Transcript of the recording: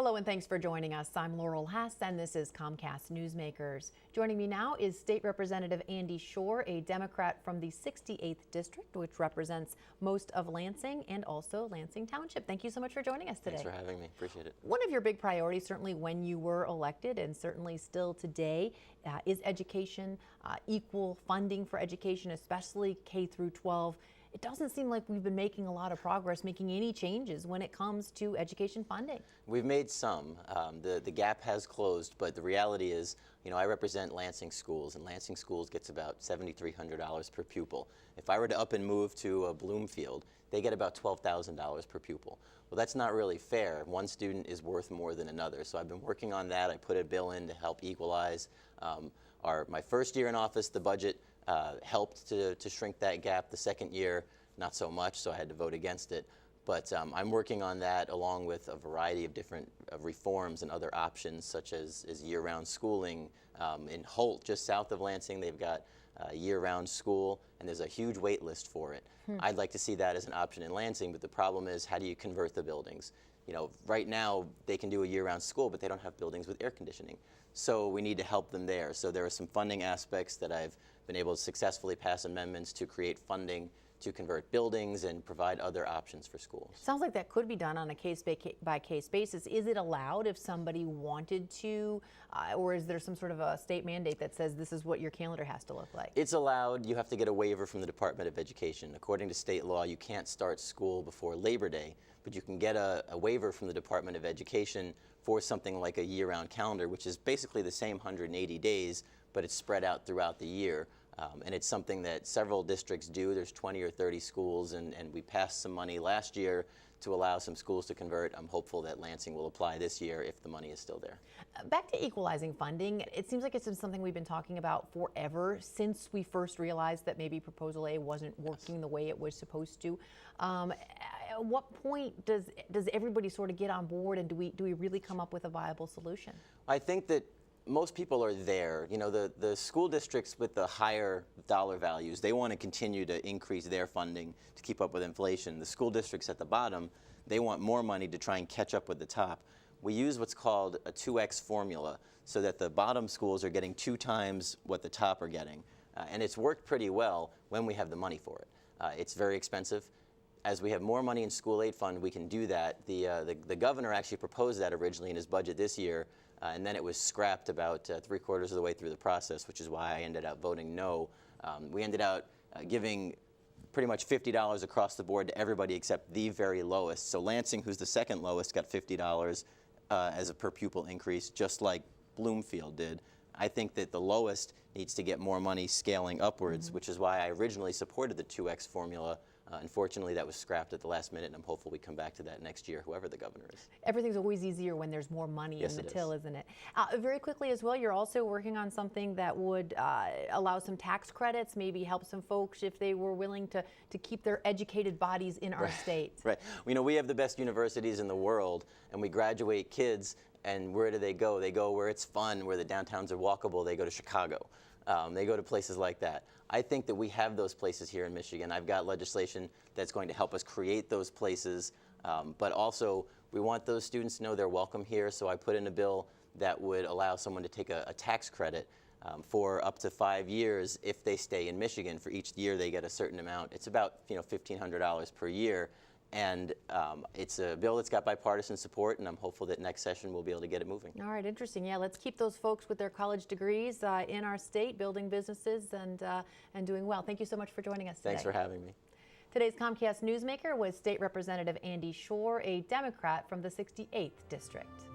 Hello and thanks for joining us. I'm Laurel Hess and this is Comcast Newsmakers. Joining me now is State Representative Andy Schor, a Democrat from the 68th District, which represents most of Lansing and also Lansing Township. Thank you so much for joining us today. Thanks for having me. Appreciate it. One of your big priorities, certainly when you were elected and certainly still today, is education, equal funding for education, especially K through 12. It doesn't seem like we've been making a lot of progress, making any changes when it comes to education funding. We've made some. The gap has closed, but the reality is, I represent Lansing Schools, and Lansing Schools gets about $7,300 per pupil. If I were to up and move to Bloomfield, they get about $12,000 per pupil. Well, that's not really fair. One student is worth more than another. So I've been working on that. I put a bill in to help equalize. My first year in office, the budget helped to shrink that gap. The second year, not so much, so I had to vote against it. But I'm working on that along with a variety of different reforms and other options, such as year-round schooling. In Holt, just south of Lansing, they've got year-round school, and there's a huge wait list for it. I'd like to see that as an option in Lansing, but the problem is, how do you convert the buildings? Right now, they can do a year-round school, but they don't have buildings with air conditioning. So we need to help them there. So there are some funding aspects that I've been able to successfully pass amendments to create funding to convert buildings and provide other options for schools. Sounds like that could be done on a case-by-case basis. Is it allowed if somebody wanted to, or is there some sort of a state mandate that says this is what your calendar has to look like? It's allowed. You have to get a waiver from the Department of Education. According to state law, you can't start school before Labor Day, but you can get a waiver from the Department of Education for something like a year-round calendar, which is basically the same 180 days, but it's spread out throughout the year. And it's something that several districts do. There's 20 or 30 schools, and we passed some money last year to allow some schools to convert. I'm hopeful that Lansing will apply this year if the money is still there. Back to equalizing funding, it seems like it's been something we've been talking about forever since we first realized that maybe Proposal A wasn't working the way it was supposed to. At what point does everybody sort of get on board, and do we really come up with a viable solution? I think that most people are there. The school districts with the higher dollar values, they want to continue to increase their funding to keep up with inflation. The school districts at the bottom, they want more money to try and catch up with the top. We use what's called a 2x formula so that the bottom schools are getting 2 times what the top are getting. And it's worked pretty well when we have the money for it. It's very expensive. As we have more money in school aid fund, we can do that. The governor actually proposed that originally in his budget this year, and then it was scrapped about 3/4 of the way through the process, which is why I ended up voting no. We ended up giving pretty much $50 across the board to everybody except the very lowest. So Lansing, who's the second lowest, got $50 as a per pupil increase, just like Bloomfield did. I think that the lowest needs to get more money scaling upwards, which is why I originally supported the 2x formula. Unfortunately, that was scrapped at the last minute, and I'm hopeful we come back to that next year, whoever the governor is. Everything's always easier when there's more money in the till, isn't it? Very quickly as well, you're also working on something that would allow some tax credits, maybe help some folks if they were willing to keep their educated bodies in our state. Right. We have the best universities in the world, and we graduate kids, and where do they go? They go where it's fun, where the downtowns are walkable. They go to Chicago. They go to places like that. I think that we have those places here in Michigan. I've got legislation that's going to help us create those places, but also we want those students to know they're welcome here, so I put in a bill that would allow someone to take a tax credit for up to 5 years if they stay in Michigan. For each year they get a certain amount. It's about $1,500 per year. And it's a bill that's got bipartisan support, and I'm hopeful that next session we'll be able to get it moving. All right, interesting. Yeah, let's keep those folks with their college degrees in our state, building businesses and doing well. Thank you so much for joining us today. Thanks for having me. Today's Comcast Newsmaker was State Representative Andy Schor, a Democrat from the 68th District.